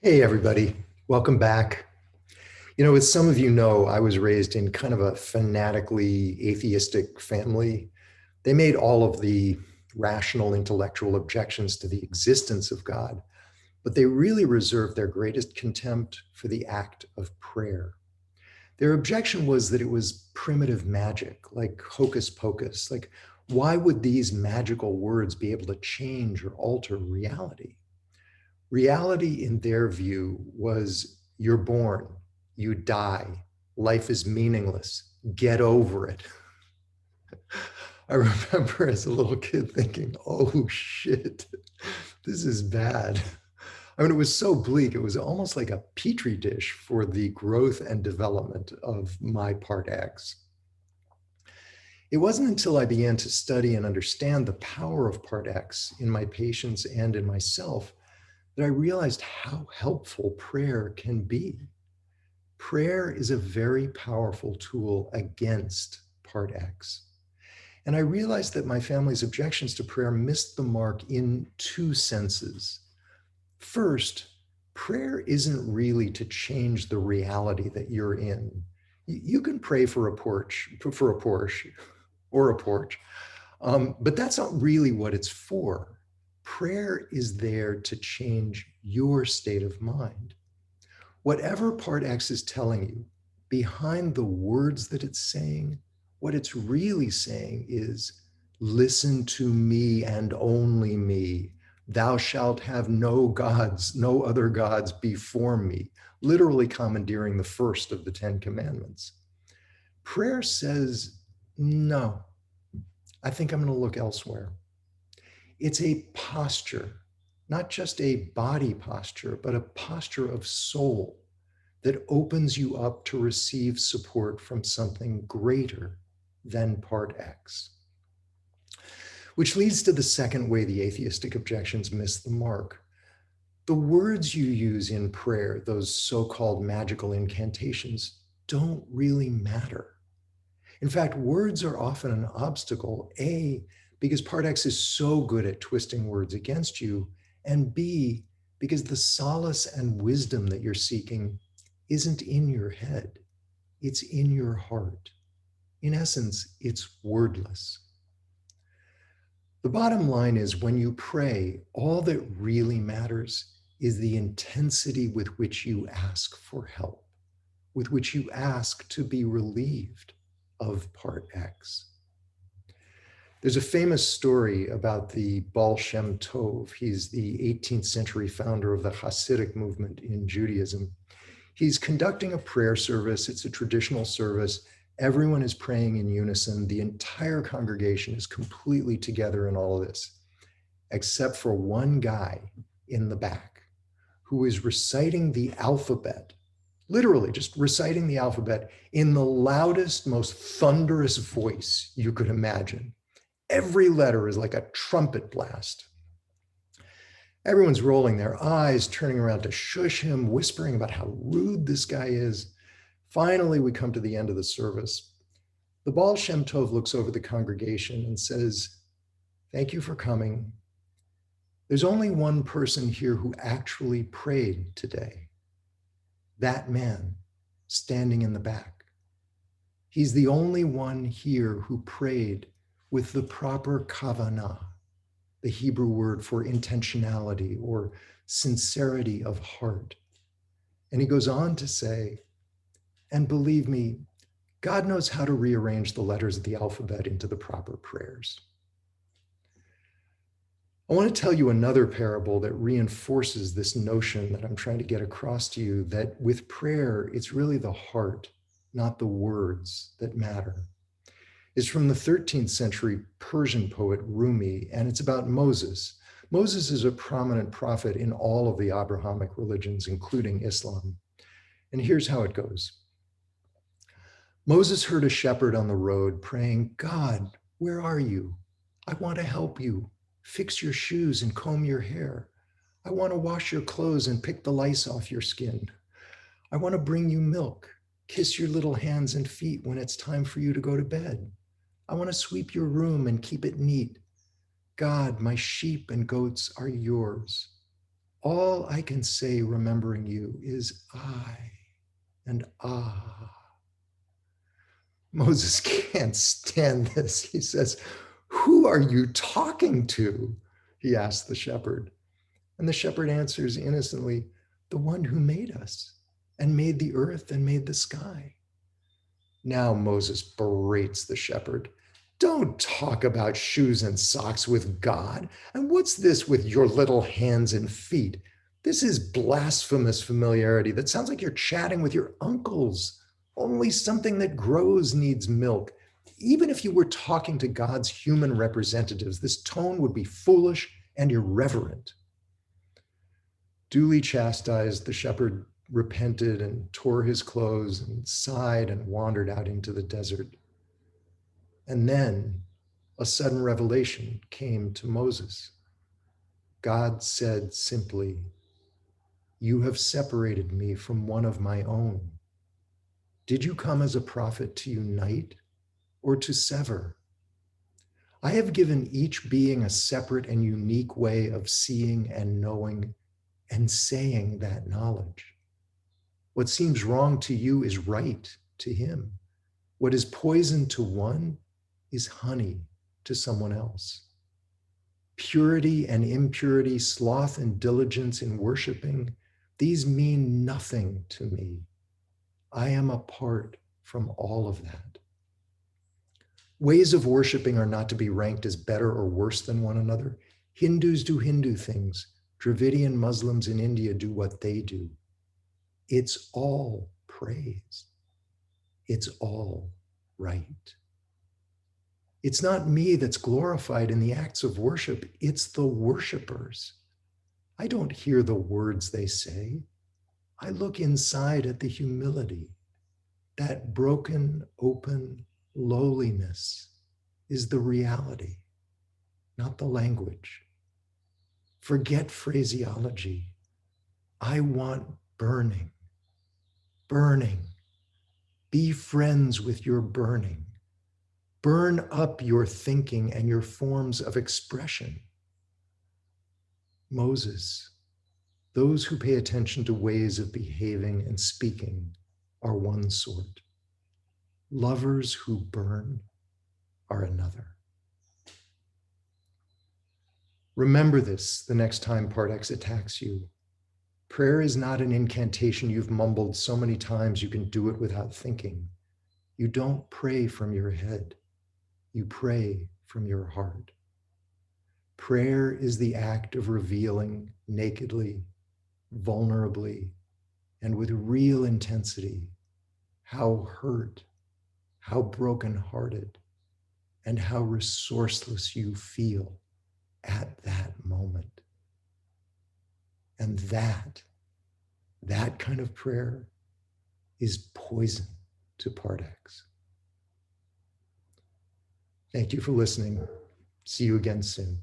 Hey, everybody. Welcome back. As some of you know, I was raised in kind of a fanatically atheistic family. They made all of the rational intellectual objections to the existence of God, but they really reserved their greatest contempt for the act of prayer. Their objection was that it was primitive magic, like hocus pocus. Like, why would these magical words be able to change or alter reality? Reality, in their view, was you're born, you die, life is meaningless, get over it. I remember as a little kid thinking, oh shit, this is bad. I mean, it was so bleak. It was almost like a petri dish for the growth and development of my part X. It wasn't until I began to study and understand the power of part X in my patients and in myself that I realized how helpful prayer can be. Prayer is a very powerful tool against part X. And I realized that my family's objections to prayer missed the mark in two senses. First, prayer isn't really to change the reality that you're in. You can pray for a Porsche, or a porch, but that's not really what it's for. Prayer is there to change your state of mind. Whatever part X is telling you, behind the words that it's saying, what it's really saying is, listen to me and only me. Thou shalt have no gods, no other gods before me, literally commandeering the first of the 10 Commandments. Prayer says, no, I think I'm going to look elsewhere. It's a posture, not just a body posture, but a posture of soul that opens you up to receive support from something greater than part X. Which leads to the second way the atheistic objections miss the mark. The words you use in prayer, those so-called magical incantations, don't really matter. In fact, words are often an obstacle, A, because part X is so good at twisting words against you, and B, because the solace and wisdom that you're seeking isn't in your head, it's in your heart. In essence, it's wordless. The bottom line is when you pray, all that really matters is the intensity with which you ask for help, with which you ask to be relieved of part X. There's a famous story about the Baal Shem Tov. He's the 18th century founder of the Hasidic movement in Judaism. He's conducting a prayer service. It's a traditional service. Everyone is praying in unison. The entire congregation is completely together in all of this, except for one guy in the back who is reciting the alphabet, literally just reciting the alphabet in the loudest, most thunderous voice you could imagine. Every letter is like a trumpet blast. Everyone's rolling their eyes, turning around to shush him, whispering about how rude this guy is. Finally, we come to the end of the service. The Baal Shem Tov looks over the congregation and says, "Thank you for coming. There's only one person here who actually prayed today. That man standing in the back. He's the only one here who prayed with the proper kavanah, the Hebrew word for intentionality or sincerity of heart." And he goes on to say, "And believe me, God knows how to rearrange the letters of the alphabet into the proper prayers." I want to tell you another parable that reinforces this notion that I'm trying to get across to you, that with prayer, it's really the heart, not the words, that matter. It's from the 13th century Persian poet Rumi, and it's about Moses. Moses is a prominent prophet in all of the Abrahamic religions, including Islam. And here's how it goes. Moses heard a shepherd on the road praying, "God, where are you? I want to help you. Fix your shoes and comb your hair. I want to wash your clothes and pick the lice off your skin. I want to bring you milk, kiss your little hands and feet when it's time for you to go to bed. I want to sweep your room and keep it neat. God, my sheep and goats are yours." All I can say, remembering you, is I and ah. Moses can't stand this. He says, "Who are you talking to?" he asks the shepherd. And the shepherd answers innocently, "The one who made us and made the earth and made the sky." Now Moses berates the shepherd. "Don't talk about shoes and socks with God. And what's this with your little hands and feet? This is blasphemous familiarity that sounds like you're chatting with your uncles. Only something that grows needs milk. Even if you were talking to God's human representatives, this tone would be foolish and irreverent." Duly chastised, the shepherd repented and tore his clothes and sighed and wandered out into the desert. And then a sudden revelation came to Moses. God said simply, "You have separated me from one of my own. Did you come as a prophet to unite or to sever? I have given each being a separate and unique way of seeing and knowing and saying that knowledge. What seems wrong to you is right to him. What is poison to one is honey to someone else. Purity and impurity, sloth and diligence in worshiping, these mean nothing to me. I am apart from all of that. Ways of worshiping are not to be ranked as better or worse than one another. Hindus do Hindu things. Dravidian Muslims in India do what they do. It's all praise. It's all right. It's not me that's glorified in the acts of worship, it's the worshipers. I don't hear the words they say. I look inside at the humility. That broken, open lowliness is the reality, not the language. Forget phraseology. I want burning. Burning. Be friends with your burning. Burn up your thinking and your forms of expression. Moses, those who pay attention to ways of behaving and speaking are one sort. Lovers who burn are another. Remember this the next time Part X attacks you. Prayer is not an incantation you've mumbled so many times you can do it without thinking. You don't pray from your head. You pray from your heart. Prayer is the act of revealing nakedly, vulnerably, and with real intensity how hurt, how brokenhearted, and how resourceless you feel at that moment. And that kind of prayer is poison to Part X. Thank you for listening. See you again soon.